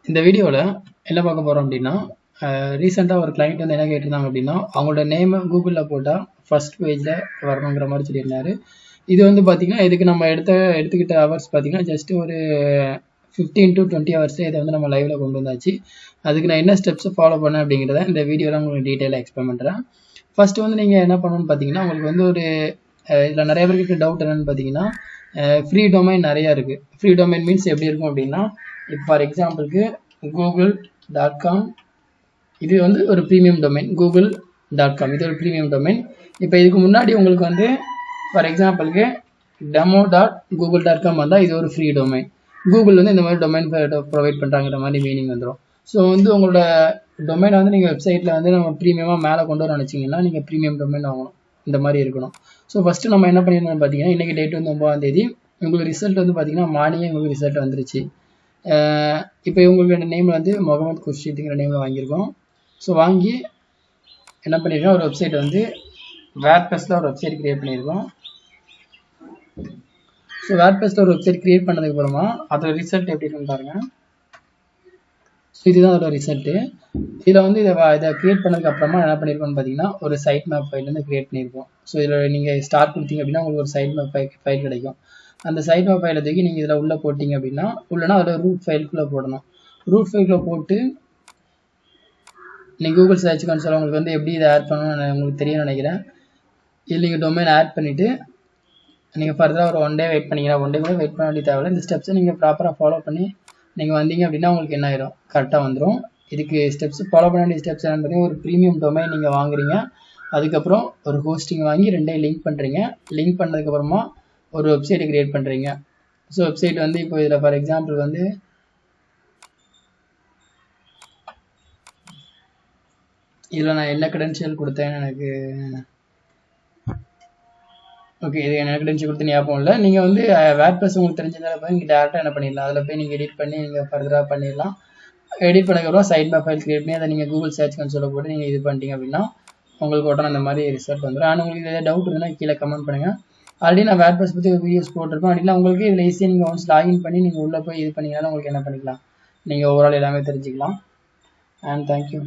இந்த வீடியோவில் என்ன பார்க்க போகிறோம் அப்படின்னா ரீசெண்டாக ஒரு கிளைண்ட் வந்து என்ன கேட்டிருந்தாங்க அப்படின்னா அவங்களோட நேமை கூகுளில் போட்டால் ஃபர்ஸ்ட் பேஜில் வரணுங்கிற மாதிரி சொல்லியிருந்தாரு. இது வந்து பார்த்திங்கன்னா இதுக்கு நம்ம எடுத்துக்கிட்ட ஹவர்ஸ் பார்த்திங்கன்னா ஜஸ்ட் ஒரு 15 to 20 ஹவர்ஸ் இதை வந்து நம்ம லைவில் கொண்டு வந்தாச்சு. அதுக்கு நான் என்ன ஸ்டெப்ஸை ஃபாலோ பண்ணேன் அப்படிங்கிறத இந்த வீடியோவில் உங்களுக்கு டீட்டெயிலாக எக்ஸ்பிளைன் பண்ணுறேன். ஃபஸ்ட்டு வந்து நீங்கள் என்ன பண்ணணும்னு பார்த்தீங்கன்னா உங்களுக்கு வந்து ஒரு இதில் நிறைய பேருக்கு டவுட் என்னென்னு பார்த்தீங்கன்னா ஃப்ரீ டொமைன் நிறையா இருக்குது. ஃப்ரீ டொமைன் மீன்ஸ் எப்படி இருக்கும் அப்படின்னா இப்போ ஃபார் எக்ஸாம்பிளுக்கு google.com இது வந்து ஒரு ப்ரீமியம் டொமைன். google.com இது ஒரு ப்ரீமியம் டொமைன். இப்போ இதுக்கு முன்னாடி உங்களுக்கு வந்து ஃபார் எக்ஸாம்பிளுக்கு demo.google.com வந்தால் இது ஒரு ஃப்ரீ டொமைன். கூகுள் வந்து இந்த மாதிரி டொமைன் ப்ரொவைட் பண்ணுறாங்கிற மாதிரி மீனிங் வந்துடும். ஸோ வந்து உங்களோட டொமைனை வந்து நீங்கள் வெப்சைட்டில் வந்து நம்ம ப்ரீமியமாக மேலே கொண்டு வர நினச்சிங்கன்னா நீங்கள் ப்ரீமியம் டொமைன் வாங்கணும். இந்த மாதிரி இருக்கணும். ஸோ ஃபஸ்ட்டு நம்ம என்ன பண்ணியிருந்தோம் பார்த்தீங்கன்னா இன்றைக்கி டேட் வந்து 9ஆம் தேதி. உங்களுக்கு ரிசல்ட் வந்து பார்த்தீங்கன்னா மார்னிங்கே உங்களுக்கு ரிசல்ட் வந்துருச்சு. இப்போ இவங்களுக்கு நேம் வந்து முகமது குர்ஷித்துங்கிற நேமில் வாங்கியிருக்கோம். ஸோ வாங்கி என்ன பண்ணியிருக்கோம், ஒரு வெப்சைட் வந்து வேர்ட்பிரஸில் ஒரு வெப்சைட் க்ரியேட் பண்ணியிருக்கோம். ஸோ வேர்ட்பிரஸில் ஒரு வெப்சைட் க்ரியேட் பண்ணதுக்கப்புறமா அதோட ரிசல்ட் எப்படி இருக்குன்னு பாருங்கள். ஸோ இதுதான் அதோட ரிசல்ட்டு. இதில் வந்து இதை க்ரியேட் பண்ணதுக்கப்புறமா என்ன பண்ணியிருக்கோம்னு பார்த்தீங்கன்னா ஒரு சைட் மேப் ஃபைல் வந்து க்ரியேட் பண்ணியிருக்கோம். ஸோ இதில் நீங்கள் ஸ்டார்ட் கொடுத்தீங்க அப்படின்னா உங்களுக்கு ஒரு சைட் மேப் ஃபைல் கிடைக்கும். அந்த சைட் மேப் ஃபைலை தூக்கி நீங்கள் இதில் உள்ளே போட்டிங்க அப்படின்னா உள்ளனா அதோட ரூட் ஃபைலுக்குள்ளே போடணும். ரூட் ஃபைலுக்குள்ளே போட்டு நீங்கள் கூகுள் சர்ச் கன்சோல் உங்களுக்கு வந்து எப்படி இதை ஆட் பண்ணணும்னு உங்களுக்கு தெரியும்னு நினைக்கிறேன். இதில் நீங்கள் டொமைன் ஆட் பண்ணிவிட்டு நீங்கள் ஃபர்தராக ஒரு 1 day வெயிட் பண்ணிங்கன்னா 1 day கூட வெயிட் பண்ண வேண்டிய தேவையில்லை. இந்த ஸ்டெப்ஸை நீங்கள் ப்ராப்பராக ஃபாலோ பண்ணி நீங்கள் வந்தீங்க அப்படின்னா உங்களுக்கு என்ன ஆயிடும், கரெக்டாக வந்துடும். இதுக்கு ஸ்டெப்ஸ் ஃபாலோ பண்ண வேண்டிய ஸ்டெப்ஸ் என்னன்னு பார்த்தீங்கன்னா ஒரு ப்ரீமியம் டொமைன் நீங்கள் வாங்குறீங்க. அதுக்கப்புறம் ஒரு ஹோஸ்டிங் வாங்கி 2 லிங்க் பண்ணுறீங்க. லிங்க் பண்ணதுக்கப்புறமா ஒரு வெப்சைட்டை க்ரியேட் பண்ணுறீங்க. ஸோ வெப்சைட் வந்து இப்போ இதில் ஃபார் எக்ஸாம்பிள் வந்து இதில் நான் என்ன க்ரெடென்ஷியல் கொடுத்தேன்னு எனக்கு ஓகே, இது என்ன க்ரெடென்ஷியல் கொடுத்து ஞாபகம் இல்லை. நீங்கள் வந்து வேர்ட்பிரஸ் உங்களுக்கு தெரிஞ்சதால போய் நீங்கள் டேரெக்டாக என்ன பண்ணிடலாம், அதில் போய் நீங்கள் எடிட் பண்ணி நீங்கள் ஃபர்தராக பண்ணிடலாம். எடிட் பண்ணதுக்கப்புறம் சைட் மேப் ஃபைல் க்ரியேட் பண்ணி அதை நீங்கள் கூகுள் சர்ச் கன்சோலில் போட்டு நீங்கள் இது பண்ணிட்டீங்க அப்படின்னா உங்களுக்கு உடனே அந்த மாதிரி ரிசல்ட் வந்துடும். ஆனால் உங்களுக்கு ஏதாவது டவுட் இருந்தால் கீழே கமெண்ட் பண்ணுங்கள். ஆல்ரெடி நான் வேர்ட்பிரஸ் பற்றி வீடியோஸ் போட்டிருப்பேன். அப்படின்னா உங்களுக்கு இதில் ஈஸியாக நீங்கள் ஒன்ஸ் லாகின் பண்ணி நீங்கள் உள்ளே போய் இது பண்ணிங்கனாலும் உங்களுக்கு என்ன பண்ணிக்கலாம், நீங்கள் ஓவரால் எல்லாமே தெரிஞ்சுக்கலாம். And thank you.